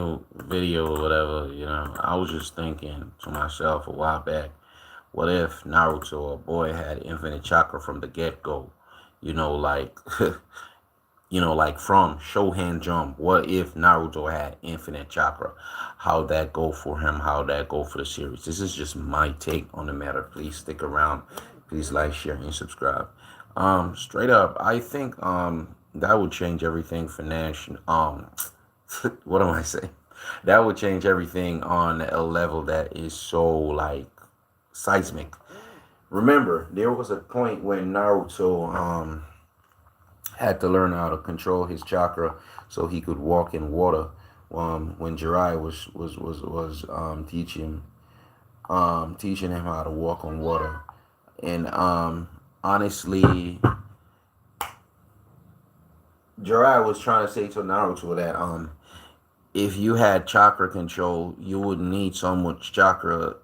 new video or whatever, I was just thinking to myself a while back, what if Naruto, a boy, had infinite chakra from the get go? You know, like like from Shohan Jump, what if Naruto had infinite chakra? How that go for him? How that go for the series? This is just my take on the matter. Please stick around. Please like, share, and subscribe. Straight up, I think that would change everything for Nash. What am I saying? That would change everything on a level that is so like seismic. Remember, there was a point when Naruto had to learn how to control his chakra so he could walk in water. When Jirai was teaching him how to walk on water, and honestly, Jirai was trying to say to Naruto that if you had chakra control, you wouldn't need so much chakra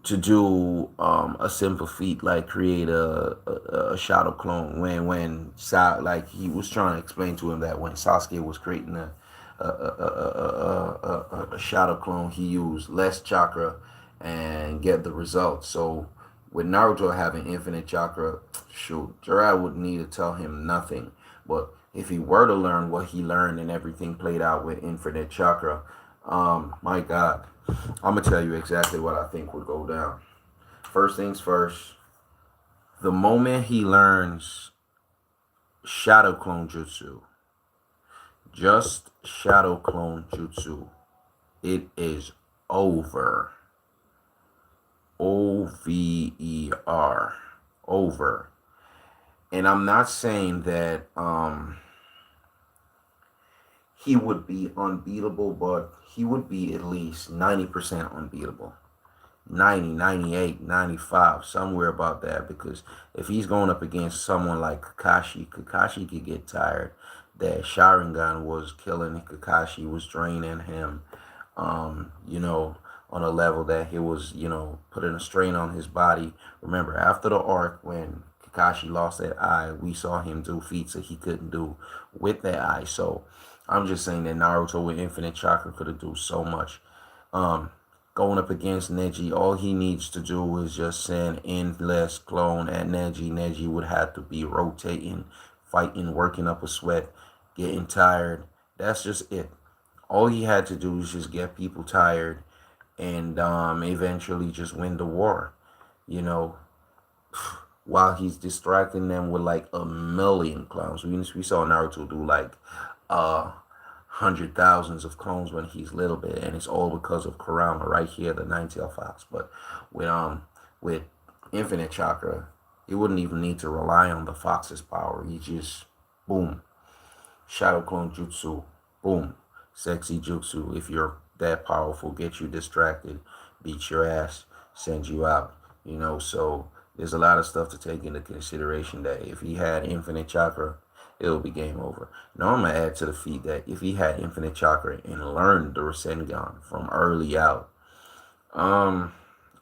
to do a simple feat like create a shadow clone. Like he was trying to explain to him that when Sasuke was creating a shadow clone, he used less chakra and get the results. So with Naruto having infinite chakra, shoot, Jiraiya wouldn't need to tell him nothing. But if he were to learn what he learned and everything played out with infinite chakra, my God, I'm gonna tell you exactly what I think would go down. First things first, the moment he learns Shadow Clone Jutsu, just Shadow Clone Jutsu, it is over. Over. Over. And I'm not saying that he would be unbeatable, but he would be at least 90% unbeatable. 90, 98, 95, somewhere about that. Because if he's going up against someone like Kakashi could get tired. That Sharingan was killing Kakashi, was draining him, on a level that he was, putting a strain on his body. Remember, after the arc, when Kakashi lost that eye, we saw him do feats that he couldn't do with that eye. So I'm just saying that Naruto with infinite chakra could have do so much. Um, Going up against Neji, all he needs to do is just send endless clone at Neji. Neji would have to be rotating, fighting, working up a sweat, getting tired. That's just it. All he had to do is just get people tired and eventually just win the war. You know, while he's distracting them with like a million clones. We saw Naruto do like hundred thousands of clones when he's little bit, and it's all because of Kurama right here, the Nine-Tailed Fox. But with infinite chakra, he wouldn't even need to rely on the fox's power. He just boom, shadow clone jutsu, boom, sexy jutsu. If you're that powerful, get you distracted, beat your ass, send you out. So there's a lot of stuff to take into consideration that if he had infinite chakra, it'll be game over. Now I'm gonna add to the feat that if he had infinite chakra and learned the Rasengan from early out, um,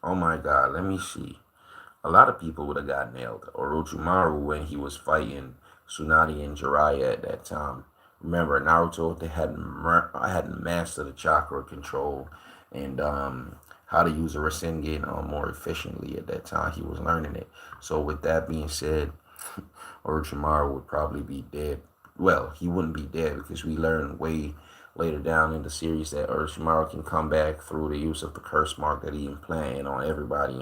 oh my God, let me see. A lot of people would have got nailed. Orochimaru when he was fighting Tsunade and Jiraiya at that time. Remember, Naruto they hadn't mastered the chakra control and how to use a Rasengan more efficiently at that time. He was learning it. So with that being said, Orochimaru would probably be dead. Well, he wouldn't be dead because we learned way later down in the series that Orochimaru can come back through the use of the curse mark that he implanted on everybody.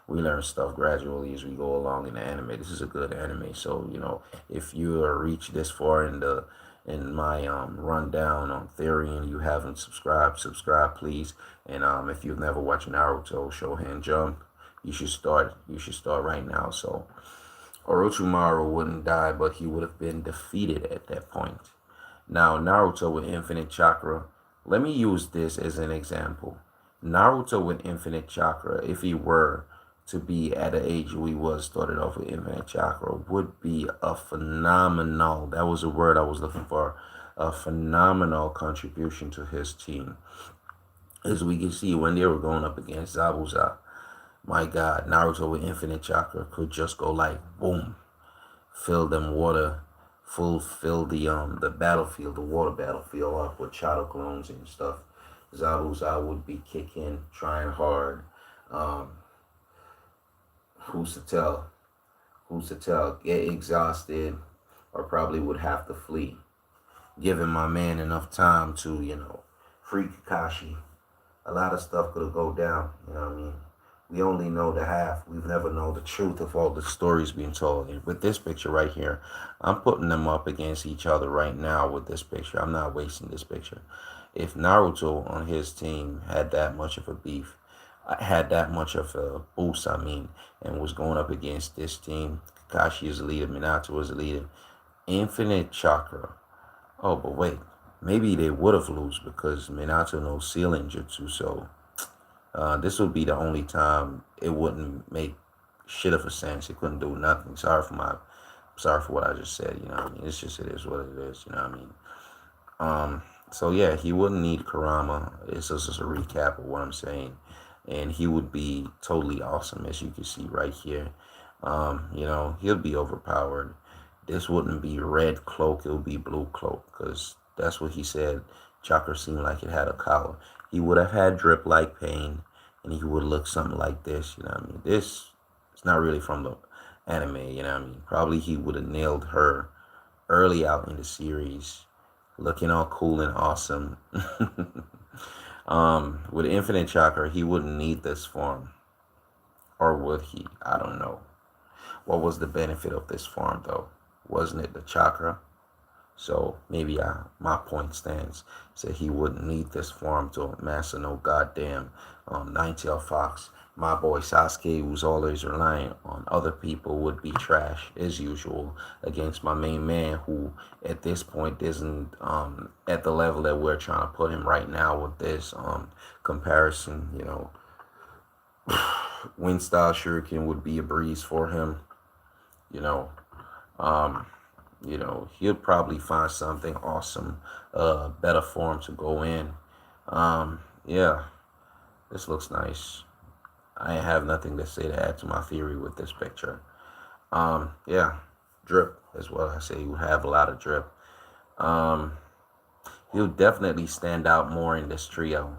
We learn stuff gradually as we go along in the anime. This is a good anime, so if you reach this far in my rundown on theory and you haven't subscribe please. And if you've never watched Naruto Shohan Jump, you should start. You should start right now. So Orochimaru wouldn't die, but he would have been defeated at that point. Now, Naruto with infinite chakra, let me use this as an example. Naruto with infinite chakra, if he were to be at the age we was started off with infinite chakra, would be a phenomenal, that was the word I was looking for, a phenomenal contribution to his team. As we can see, when they were going up against Zabuza, my God, Naruto with infinite chakra could just go like boom, fill them water, fulfill the battlefield, the water battlefield up with shadow clones and stuff. Zabuza would be kicking, trying hard. Um, who's to tell? Who's to tell? Get exhausted, or probably would have to flee. Giving my man enough time to, free Kakashi. A lot of stuff could have go down. You know what I mean? We only know the half. We've never know the truth of all the stories being told. And with this picture right here, I'm putting them up against each other right now with this picture. I'm not wasting this picture. If Naruto on his team had that much of a beef, had that much of a boost, and was going up against this team, Kakashi is the leader, Minato is the leader, infinite chakra. Oh, but wait, maybe they would have lost because Minato knows sealing jutsu, so this would be the only time it wouldn't make shit of a sense. It couldn't do nothing. Sorry for what I just said. You know what I mean? It's just it is what it is. You know what I mean? So yeah, he wouldn't need Karama. It's just a recap of what I'm saying, and he would be totally awesome, as you can see right here. He'll be overpowered. This wouldn't be red cloak; it would be blue cloak, because that's what he said. Chakra seemed like it had a collar. He would have had drip like pain, and he would look something like this. You know what I mean? This it's not really from the anime. You know what I mean? Probably he would have nailed her early out in the series, looking all cool and awesome. With infinite chakra, he wouldn't need this form, or would he? I don't know. What was the benefit of this form, though? Wasn't it the chakra? So maybe my point stands. Said he wouldn't need this form to master no goddamn nine-tailed fox. My boy Sasuke, who's always relying on other people, would be trash as usual against my main man, who at this point isn't at the level that we're trying to put him right now with this comparison. Wind style shuriken would be a breeze for him. You know, um, he'll probably find something awesome, better form to go in. Yeah, this looks nice. I have nothing to say to add to my theory with this picture. Yeah, drip as well. I say you have a lot of drip. Um, he'll definitely stand out more in this trio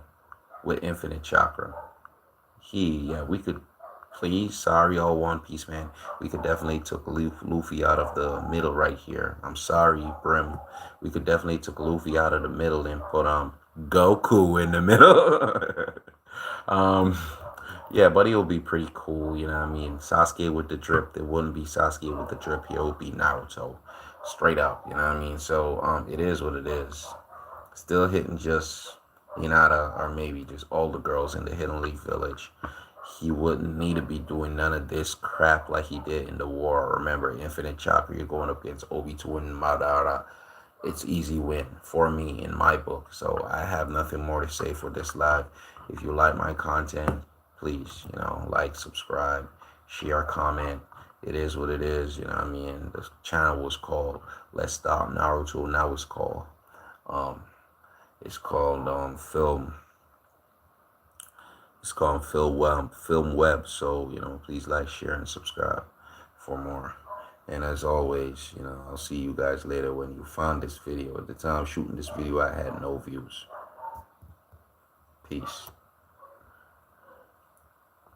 with infinite chakra. We could please, sorry, all One Piece man. We could definitely took Luffy out of the middle right here. I'm sorry, Brim. We could definitely took Luffy out of the middle and put Goku in the middle. um, yeah, but he'll be pretty cool. You know what I mean? Sasuke with the drip. It wouldn't be Sasuke with the drip. Here would be Naruto, straight up. You know what I mean? So it is what it is. Still hitting just Hinata or maybe just all the girls in the Hidden Leaf Village. He wouldn't need to be doing none of this crap like he did in the war. Remember, Infinite Chakra, you're going up against Obito and Madara. It's easy win for me in my book. So I have nothing more to say for this live. If you like my content, please, like, subscribe, share, comment. It is what it is, you know what I mean? The channel was called Let's Stop Naruto. Now um it's called film. It's called Film Web. So please like, share, and subscribe for more. And as always, I'll see you guys later. When you found this video, at the time shooting this video, I had no views. Peace.